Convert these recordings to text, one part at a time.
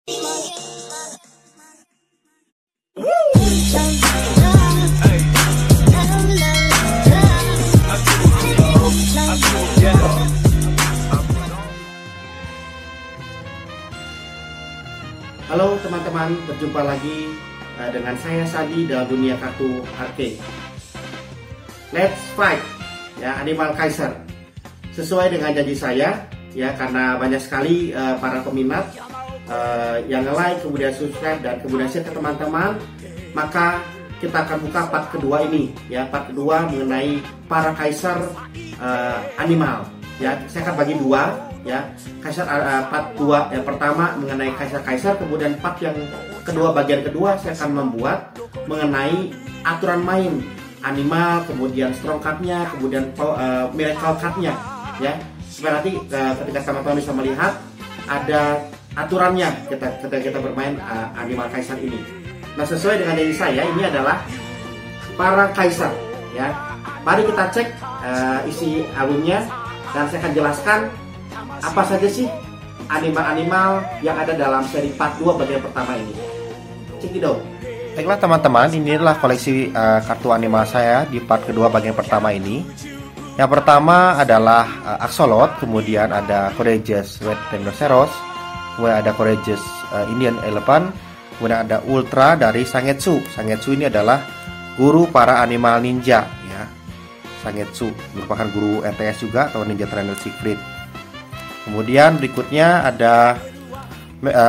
Halo teman-teman, berjumpa lagi dengan saya Sadi dalam dunia kartu arcade. Let's fight ya, Animal Kaiser. Sesuai dengan janji saya ya, karena banyak sekali para peminat yang like, kemudian subscribe dan kemudian share ke teman-teman, maka kita akan buka part kedua ini ya, part kedua mengenai para Kaiser animal ya. Saya akan bagi dua ya, Kaiser part 2 yang pertama mengenai Kaiser, kemudian part yang kedua, bagian kedua saya akan membuat mengenai aturan main animal, kemudian strong card-nya, kemudian miracle card-nya ya, supaya nanti ketika teman-teman bisa melihat ada aturannya ketika kita bermain Animal Kaiser ini. Nah, sesuai dengan janji saya, ini adalah para Kaiser ya. Mari kita cek isi albumnya dan saya akan jelaskan apa saja sih animal-animal yang ada dalam seri part 2 bagian pertama ini. Cekidot. Baiklah teman-teman, ini adalah koleksi kartu animal saya di part kedua bagian pertama ini. Yang pertama adalah Axolot, kemudian ada Courageous Red Rhinoceros, kemudian ada Courageous Indian Elephant, kemudian ada Ultra dari Sangetsu. Sangetsu ini adalah guru para animal ninja ya. Sangetsu merupakan guru RTS juga atau Ninja Trainer Siegfried. Kemudian berikutnya ada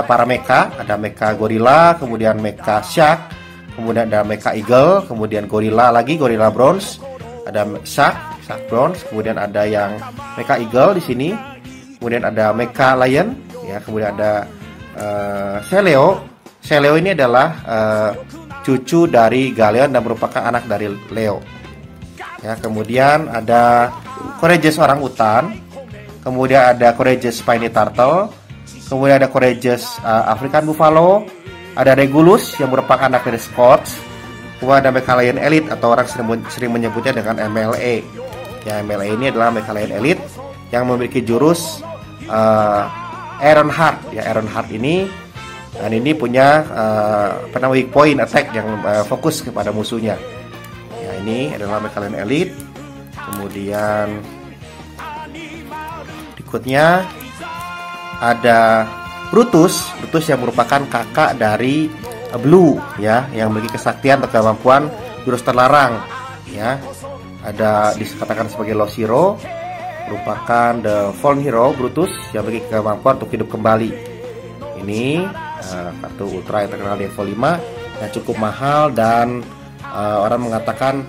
para mecha, ada mecha gorilla, kemudian mecha shark, kemudian ada mecha eagle, kemudian gorilla lagi, gorilla bronze, ada shark bronze, kemudian ada yang mecha eagle di sini, kemudian ada mecha lion, ya, kemudian ada Celeo. Celeo ini adalah cucu dari Galeon dan merupakan anak dari Leo. Ya, kemudian ada Courageous orang utan. Kemudian ada Courageous Spiny Turtle, kemudian ada Courageous African Buffalo, ada Regulus yang merupakan anak dari Scots, kemudian ada Mechalion Elite atau orang sering menyebutnya dengan MLA. Ya, MLA ini adalah Mechalion Elite yang memiliki jurus Iron Heart. Ya, Iron Heart ini dan ini punya weak point attack yang fokus kepada musuhnya. Ya, ini adalah Mechalion Elite. Kemudian berikutnya ada Brutus yang merupakan kakak dari Blue ya, yang memiliki kesaktian atau kemampuan jurus terlarang ya. Ada dikatakan sebagai Lost Hero, merupakan the Fallen Hero Brutus yang memiliki kemampuan untuk hidup kembali. Ini kartu ultra yang terkenal di level 5 yang cukup mahal dan orang mengatakan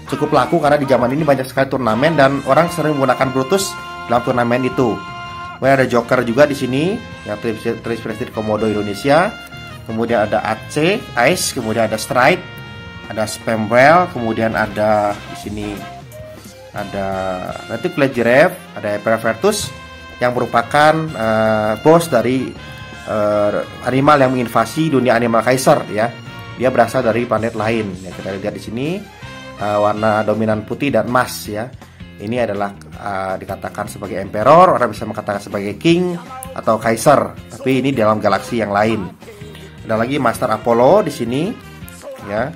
cukup laku karena di zaman ini banyak sekali turnamen dan orang sering menggunakan Brutus dalam turnamen itu. Kemudian ada Joker juga di sini yang terinspirasi dari Komodo Indonesia. Kemudian ada Ice, kemudian ada Stride, ada Spamwell, kemudian ada di sini ada Reticulated Giraffe, ada Emperor Vertus yang merupakan bos dari animal yang menginvasi dunia Animal Kaiser ya. Dia berasal dari planet lain. Ya, kita lihat di sini warna dominan putih dan emas ya. Ini adalah dikatakan sebagai emperor, orang bisa mengatakan sebagai king atau kaiser, tapi ini dalam galaksi yang lain. Ada lagi Master Apollo di sini, ya.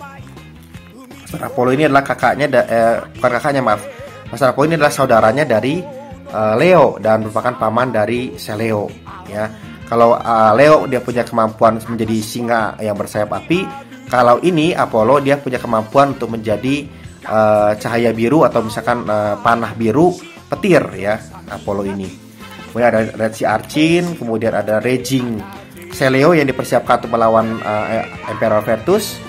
Master Apollo ini adalah kakaknya, bukan kakaknya maaf. Master Apollo ini adalah saudaranya dari Leo dan merupakan paman dari Celeo. Ya, kalau Leo dia punya kemampuan menjadi singa yang bersayap api, kalau ini Apollo dia punya kemampuan untuk menjadi cahaya biru atau misalkan panah biru petir ya, Apollo ini. Kemudian ada Red Sea Archin, kemudian ada Raging Celeo yang dipersiapkan untuk melawan Emperor Vertus.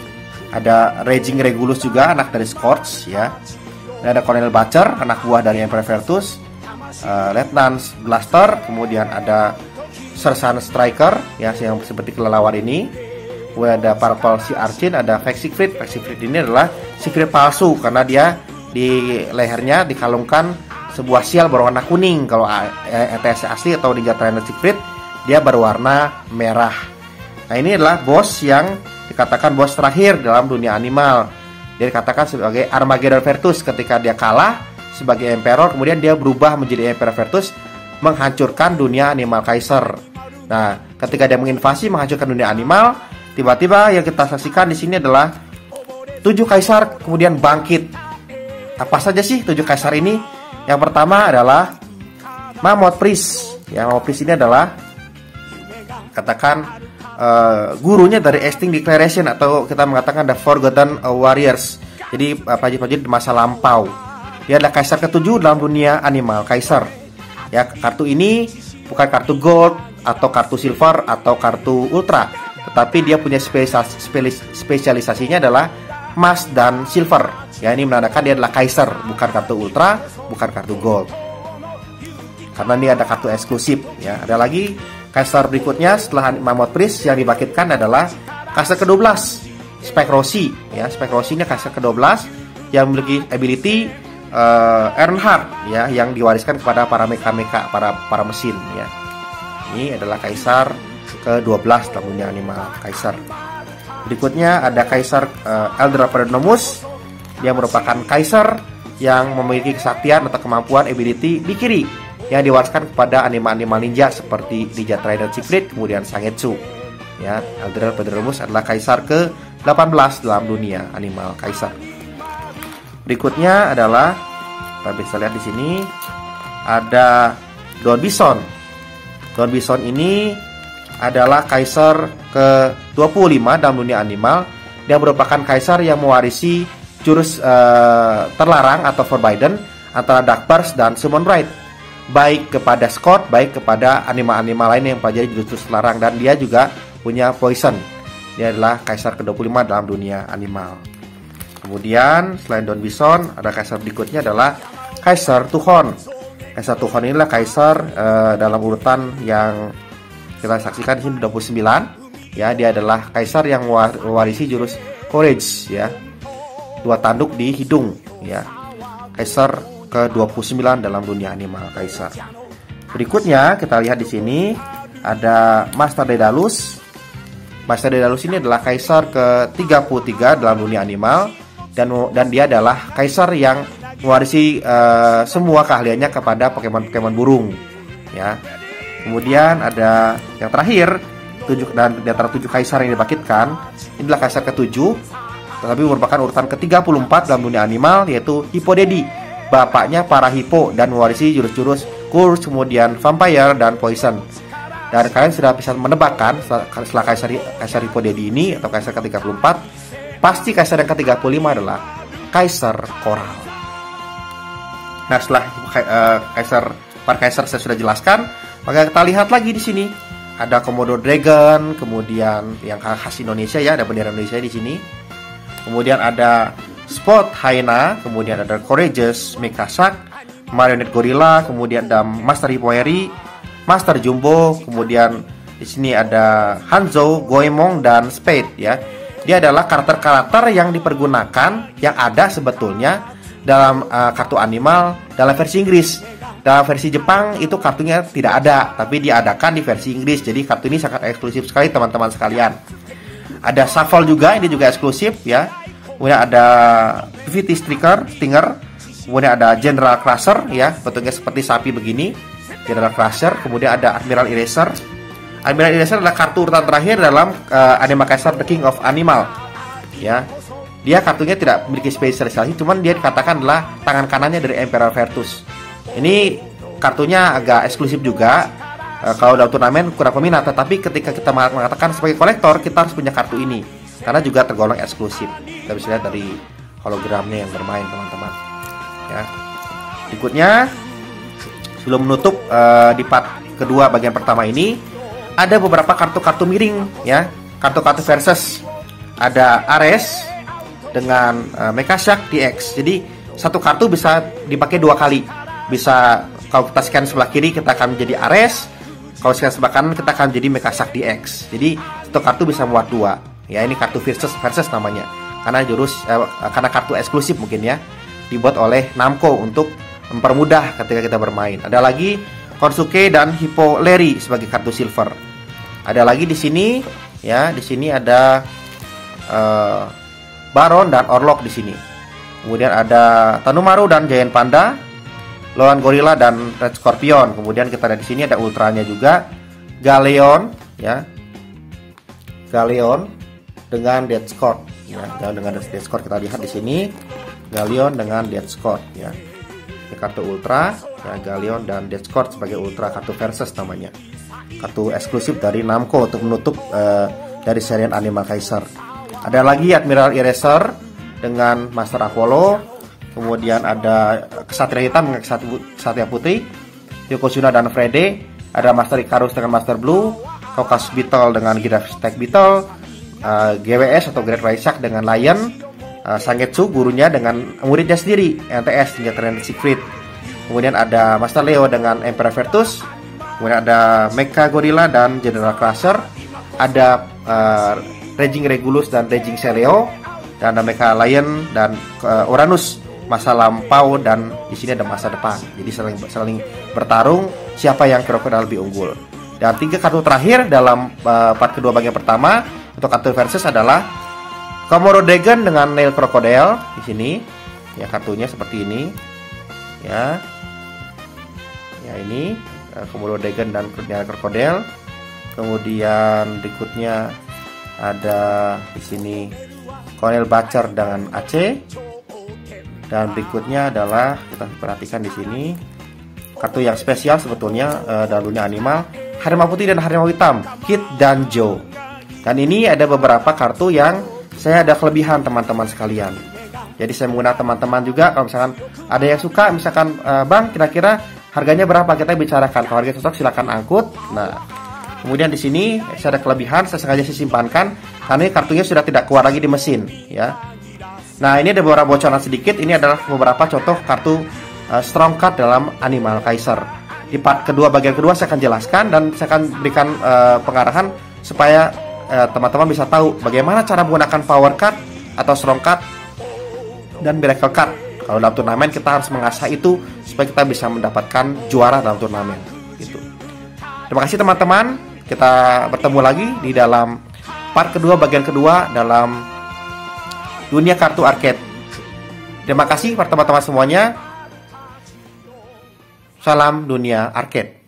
Ada Raging Regulus juga anak dari Scots ya. Dan ada Colonel Butcher anak buah dari Emperor Vertus. Lieutenant Blaster, kemudian ada Sir Sun Striker ya, yang seperti kelelawar ini. Kemudian ada Purple Sea Archin, ada Siegfried. Siegfried ini adalah Siegfried palsu karena dia di lehernya dikalungkan sebuah sial berwarna kuning. Kalau ETS asli atau Ninja Trainer Siegfried dia berwarna merah. Nah, ini adalah bos yang dikatakan bos terakhir dalam dunia animal. Dia dikatakan sebagai Armageddon Vertus. Ketika dia kalah sebagai Emperor, kemudian dia berubah menjadi Emperor Vertus, menghancurkan dunia Animal Kaiser. Nah, ketika dia menginvasi menghancurkan dunia animal, tiba-tiba yang kita saksikan di sini adalah 7 kaisar kemudian bangkit. Apa saja sih 7 kaisar ini? Yang pertama adalah Mammoth Priest. Ya, Mammoth Priest ini adalah katakan gurunya dari Extinct Declaration, atau kita mengatakan The Forgotten Warriors. Jadi prajurit-prajurit di masa lampau. Dia adalah kaisar ke-7 dalam dunia animal, kaisar. Ya, kartu ini bukan kartu gold atau kartu silver atau kartu ultra, tetapi dia punya spesialisasinya adalah emas dan silver. Ya, ini menandakan dia adalah kaisar, bukan kartu ultra, bukan kartu gold. Karena ini ada kartu eksklusif. Ya, ada lagi kaisar berikutnya setelah Mammoth Priest yang dibangkitkan adalah kaisar ke-12, Spike Rossi. Ya, Spike Rossi ini kaisar ke-12 yang memiliki ability Earnhardt, ya, yang diwariskan kepada para mecha-mecha, para mesin. Ya, ini adalah kaisar ke-12 dalam dunia animal, kaisar. Berikutnya ada kaisar Elder Paradomus. Dia merupakan kaisar yang memiliki kesaktian atau kemampuan ability di kiri yang diwariskan kepada animal-animal ninja seperti Ninja Trident Secret, kemudian Sangetsu. Ya, Elder Paradomus adalah kaisar ke-18 dalam dunia animal, kaisar. Berikutnya adalah kita bisa lihat di sini ada Don Bison. Don Bison ini adalah kaisar ke-25 dalam dunia animal. Dia merupakan kaisar yang mewarisi jurus terlarang atau forbidden antara Dark Burst dan Summon Rite, baik kepada Scott, baik kepada animal-animal lain yang pelajari jurus terlarang, dan dia juga punya poison. Dia adalah kaisar ke-25 dalam dunia animal. Kemudian selain Don Bison, ada kaisar berikutnya adalah Kaisar Tuhon. Kaisar Tuhon inilah kaisar dalam urutan yang kita saksikan di sini 29. Ya, dia adalah kaisar yang mewarisi jurus Courage, ya. 2 tanduk di hidung, ya. Kaisar ke-29 dalam dunia animal, kaisar. Berikutnya kita lihat di sini ada Master Daedalus. Master Daedalus ini adalah kaisar ke-33 dalam dunia animal, dan dia adalah kaisar yang mewarisi semua keahliannya kepada Pokemon burung, ya. Kemudian ada yang terakhir, di antara 7 kaisar yang dibangkitkan, ini adalah kaisar ke-7, tetapi merupakan urutan ke-34 dalam dunia animal, yaitu Hippodaddy. Bapaknya para hippo dan mewarisi jurus-jurus Curse, kemudian Vampire dan Poison. Dan kalian sudah bisa menebakkan setelah kaisar Hippodaddy ini atau kaisar ke-34, pasti kaisar yang ke-35 adalah Kaisar Koral. Nah, setelah para kaisar saya sudah jelaskan, maka kita lihat lagi di sini ada Komodo Dragon, kemudian yang khas Indonesia, ya, ada bendera Indonesia di sini. Kemudian ada Spot Hyena, kemudian ada Courageous Mecha Shark, Marionette Gorilla, kemudian ada Master Hippoeri, Master Jumbo, kemudian di sini ada Hanzo, Goemon, dan Spade, ya. Dia adalah karakter-karakter yang dipergunakan, yang ada sebetulnya dalam kartu animal dalam versi Inggris. Dalam versi Jepang itu kartunya tidak ada, tapi diadakan di versi Inggris. Jadi kartu ini sangat eksklusif sekali, teman-teman sekalian. Ada Shuffle juga, ini juga eksklusif, ya. Kemudian ada PVT Stinger, kemudian ada General Crusher, ya, bentuknya seperti sapi begini, General Crusher. Kemudian ada Admiral Eraser. Admiral Eraser adalah kartu urutan terakhir dalam Animal Kaiser The King of Animal, ya. Dia kartunya tidak memiliki spesialisasi, cuman dia dikatakan adalah tangan kanannya dari Emperor Vertus. Ini kartunya agak eksklusif juga. Kalau dalam turnamen kurang peminat, tetapi ketika kita mengatakan sebagai kolektor, kita harus punya kartu ini karena juga tergolong eksklusif. Kita bisa lihat dari hologramnya yang bermain, teman-teman, ya. Berikutnya, sebelum menutup di part kedua bagian pertama ini, ada beberapa kartu-kartu miring, ya, kartu-kartu versus. Ada Ares dengan Mecha Shark DX. Jadi satu kartu bisa dipakai 2 kali. Bisa kalau kita scan sebelah kiri kita akan menjadi Ares, kalau scan sebelah kanan kita akan menjadi Mecha Shark DX. Jadi satu kartu bisa muat 2. Ya, ini kartu versus namanya. Karena karena kartu eksklusif mungkin, ya, dibuat oleh Namco untuk mempermudah ketika kita bermain. Ada lagi Konosuke dan Hippo Larry sebagai kartu silver. Ada lagi di sini, ya, di sini ada Baron dan Orlok di sini. Kemudian ada Tanumaru dan Giant Panda, Loan Gorilla dan Red Scorpion. Kemudian kita lihat di sini ada ultranya juga, Galeon, ya. Galleon dengan Death Squad ya. Dengan Death Squad kita lihat di sini. Galleon dengan Death Squad ya. Ini kartu ultra ya, Galleon dan Death Squad sebagai ultra kartu versus namanya. Kartu eksklusif dari Namco untuk menutup dari serian Animal Kaiser. Ada lagi Admiral Eraser dengan Master Apollo. Kemudian ada Kesatria Hitam dengan Kesatria Putih, Yokozuna dan Freddy. Ada Master Icarus dengan Master Blue, Caucasus Beetle dengan Giraffe Beetle, GWS atau Great White Shark dengan Lion, Sangetsu gurunya dengan muridnya sendiri, NTS hingga Trend Secret. Kemudian ada Master Leo dengan Emperor Vertus. Kemudian ada Mecha Gorilla dan General Crusher. Ada Raging Regulus dan Raging Celeo. Dan ada Mecha Lion dan Uranus masa lampau, dan di sini ada masa depan. Jadi saling bertarung siapa yang kira-kira lebih unggul. Dan 3 kartu terakhir dalam part kedua bagian pertama untuk kartu versus adalah Komodo Dragon dengan Nail Crocodile di sini. Ya, kartunya seperti ini. Ya. Ya, ini Komodo Dragon dan Nail Crocodile. Kemudian berikutnya ada di sini Colonel Butcher dengan AC. Dan berikutnya adalah kita perhatikan di sini kartu yang spesial sebetulnya dalam dunia animal, Harimau Putih dan Harimau Hitam, Kid dan Joe. Dan ini ada beberapa kartu yang saya ada kelebihan teman-teman sekalian. Jadi saya menggunakan teman-teman juga kalau misalkan ada yang suka, misalkan Bang kira-kira harganya berapa, kita bicarakan. Kalau harga cocok silakan angkut. Nah, kemudian di sini saya ada kelebihan, saya sengaja simpankan karena ini kartunya sudah tidak keluar lagi di mesin ya. Nah, ini ada beberapa bocoran sedikit. Ini adalah beberapa contoh kartu strong card dalam Animal Kaiser. Di part kedua bagian kedua saya akan jelaskan dan saya akan berikan pengarahan supaya teman-teman bisa tahu bagaimana cara menggunakan power card atau strong card dan miracle card. Kalau dalam turnamen kita harus mengasah itu supaya kita bisa mendapatkan juara dalam turnamen gitu. Terima kasih teman-teman. Kita bertemu lagi di dalam part kedua bagian kedua dalam dunia kartu arcade. Terima kasih para teman-teman semuanya. Salam dunia arcade.